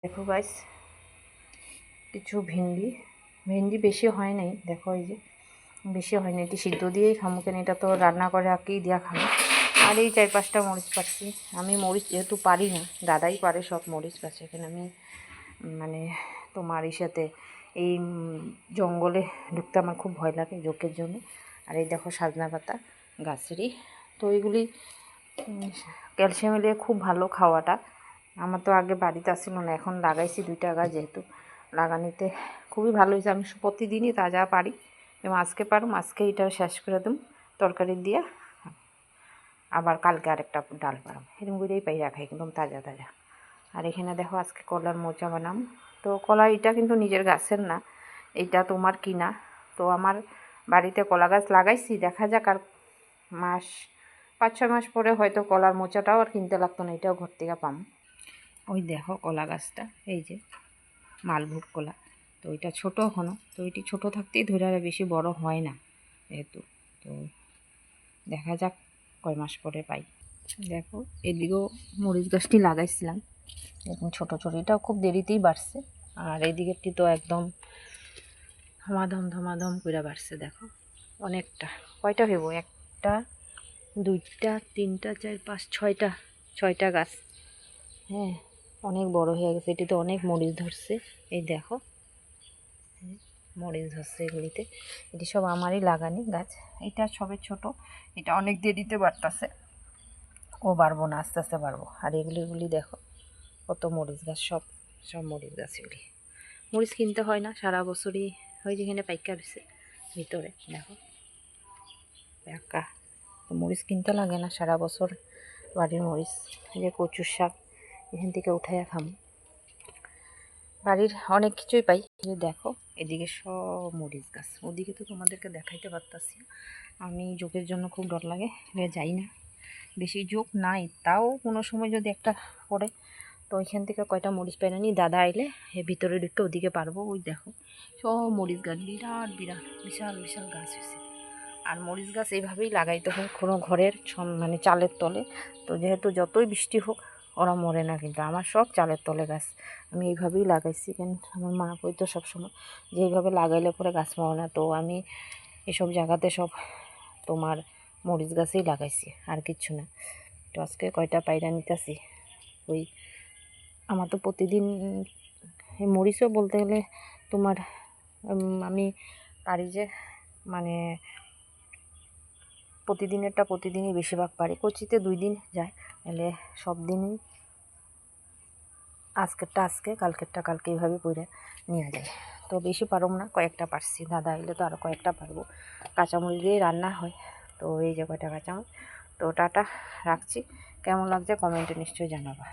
দেখো গাইস, কিছু ভেন্ডি বেশি হয় নাই। দেখো এই যে বেশি হয় না, এটি সিদ্ধ দিয়েই খামো, কেন এটা তো রান্না করে আঁকেই দেওয়া খামো। আর এই 4-5টা মরিচ পাচ্ছি। আমি মরিচ যেহেতু পারি না, দাদাই পারে সব মরিচ গাছ। এখানে আমি মানে তোমার সাথে এই জঙ্গলে ঢুকতে আমার খুব ভয় লাগে জোকের জন্য। আর এই দেখো সাজনা পাতা গাছেরই, তো এইগুলি ক্যালসিয়াম এলে খুব ভালো খাওয়াটা। আমার তো আগে বাড়িতে আসছিল না, এখন লাগাইছি 2টা গাছ, যেহেতু লাগানিতে খুবই ভালো হয়েছে। আমি প্রতিদিনই তাজা পারি, এবং আজকে পারুম, আজকে এটা শেষ করে দিম তরকারি দিয়ে, আবার কালকে আরেকটা ডাল পারম, এরকম করেই পাই রাখাই একদম তাজা তাজা। আর এখানে দেখো আজকে কলার মোচা বানাম। তো কলা এটা কিন্তু নিজের গাছের না, এটা তোমার কিনা। তো আমার বাড়িতে কলা গাছ লাগাইছি, দেখা যাক আর 5-6 মাস পরে হয়তো কলার মোচাটাও আর কিনতে লাগতো না, এটাও ঘর থেকে পাম। ওই দেখো কলা গাছটা, এই যে মালভোগ কলা। তো এটা ছোট এখনো, তো এটি ছোট থাকতেই ধরে আর বেশি বড় হয় না যেহেতু। তো দেখা যাক কয় মাস পরে পাই। দেখো এদিকেও মরিচ গাছটি লাগাইছিলাম, এরকম ছোটো ছোটো, এটাও খুব দেরিতেই বাড়ছে। আর এদিকেরটি তো একদম ধমাধম করে বাড়ছে। দেখো অনেকটা, কয়টা হইব, 1টা 2টা 3টা 4 5 6টা গাছ। হ্যাঁ, অনেক বড় হয়ে গেছে, এটিতে অনেক মরিচ ধরছে। এই দেখো মরিচ ধরছে এগুলিতে, এটি সব আমারই লাগানি গাছ। এটা সবে ছোট, এটা অনেক দেরিতে বাড়তেছে, ও বাড়বো না, আস্তে আস্তে বাড়বো। আর এগুলি দেখো কত মরিচ গাছ, সব মরিচ গাছ। এগুলি মরিচ কিনতে হয় না, সারা বছরই হয়, যেখানে পাইকা রয়েছে ভিতরে দেখো পাকা। তো মরিচ কিনতে লাগে না, সারা বছর বাড়ির মরিচ। এই যে কচুর শাক এখান থেকে উঠাইয়া খাম, বাড়ির অনেক কিছুই পাই। যে দেখো এদিকে সব মরিচ গাছ, ওদিকে তো তোমাদেরকে দেখাইতে পারতাছি। আমি জোকের জন্য খুব ডর লাগে, যাই না, বেশি জোক নাই, তাও কোনো সময় যদি একটা পড়ে, তো ওইখান থেকে কয়টা মরিচ পাই নি, দাদা আইলে ভিতরে ঢুকে ওদিকে পারবো। ওই দেখো সব মরিচ গাছ, বিরাট বিশাল বিশাল গাছ হয়েছে। আর মরিচ গাছ এইভাবেই লাগাইতে হয় কোনো ঘরের মানে চালের তলে। তো যেহেতু যতই বৃষ্টি হোক ওরা মরে না, কিন্তু আমার সব চালের তলে গাছ, আমি এইভাবেই লাগাইছি। কেন আমার মা কইতো সবসময় যে এইভাবে লাগাইলে পরে গাছ মরে না। তো আমি এসব জায়গাতে সব তোমার মরিচ গাছেই লাগাইছি, আর কিচ্ছু না। তো আজকে কয়টা পায়রা নিতেছি। ওই আমার তো প্রতিদিন মরিচও বলতে গেলে তোমার আমি পারি যে মানে প্রতিদিনেরটা প্রতিদিনই বেশিরভাগ পারি, কচিতে 2 দিন যায়, এলে সব দিনই আজকেরটা আজকে কালকেরটা কালকে এইভাবে পরে নিয়ে যায়। তো বেশি পারব না, কয়েকটা পারছি, দাদা এলে তো আরও কয়েকটা পারবো। কাঁচামরিচ দিয়ে রান্না হয়, তো এই যে কয়টা কাঁচামরিচ। তো টাটা, রাখছি। কেমন লাগছে কমেন্টে নিশ্চয়ই জানাবা।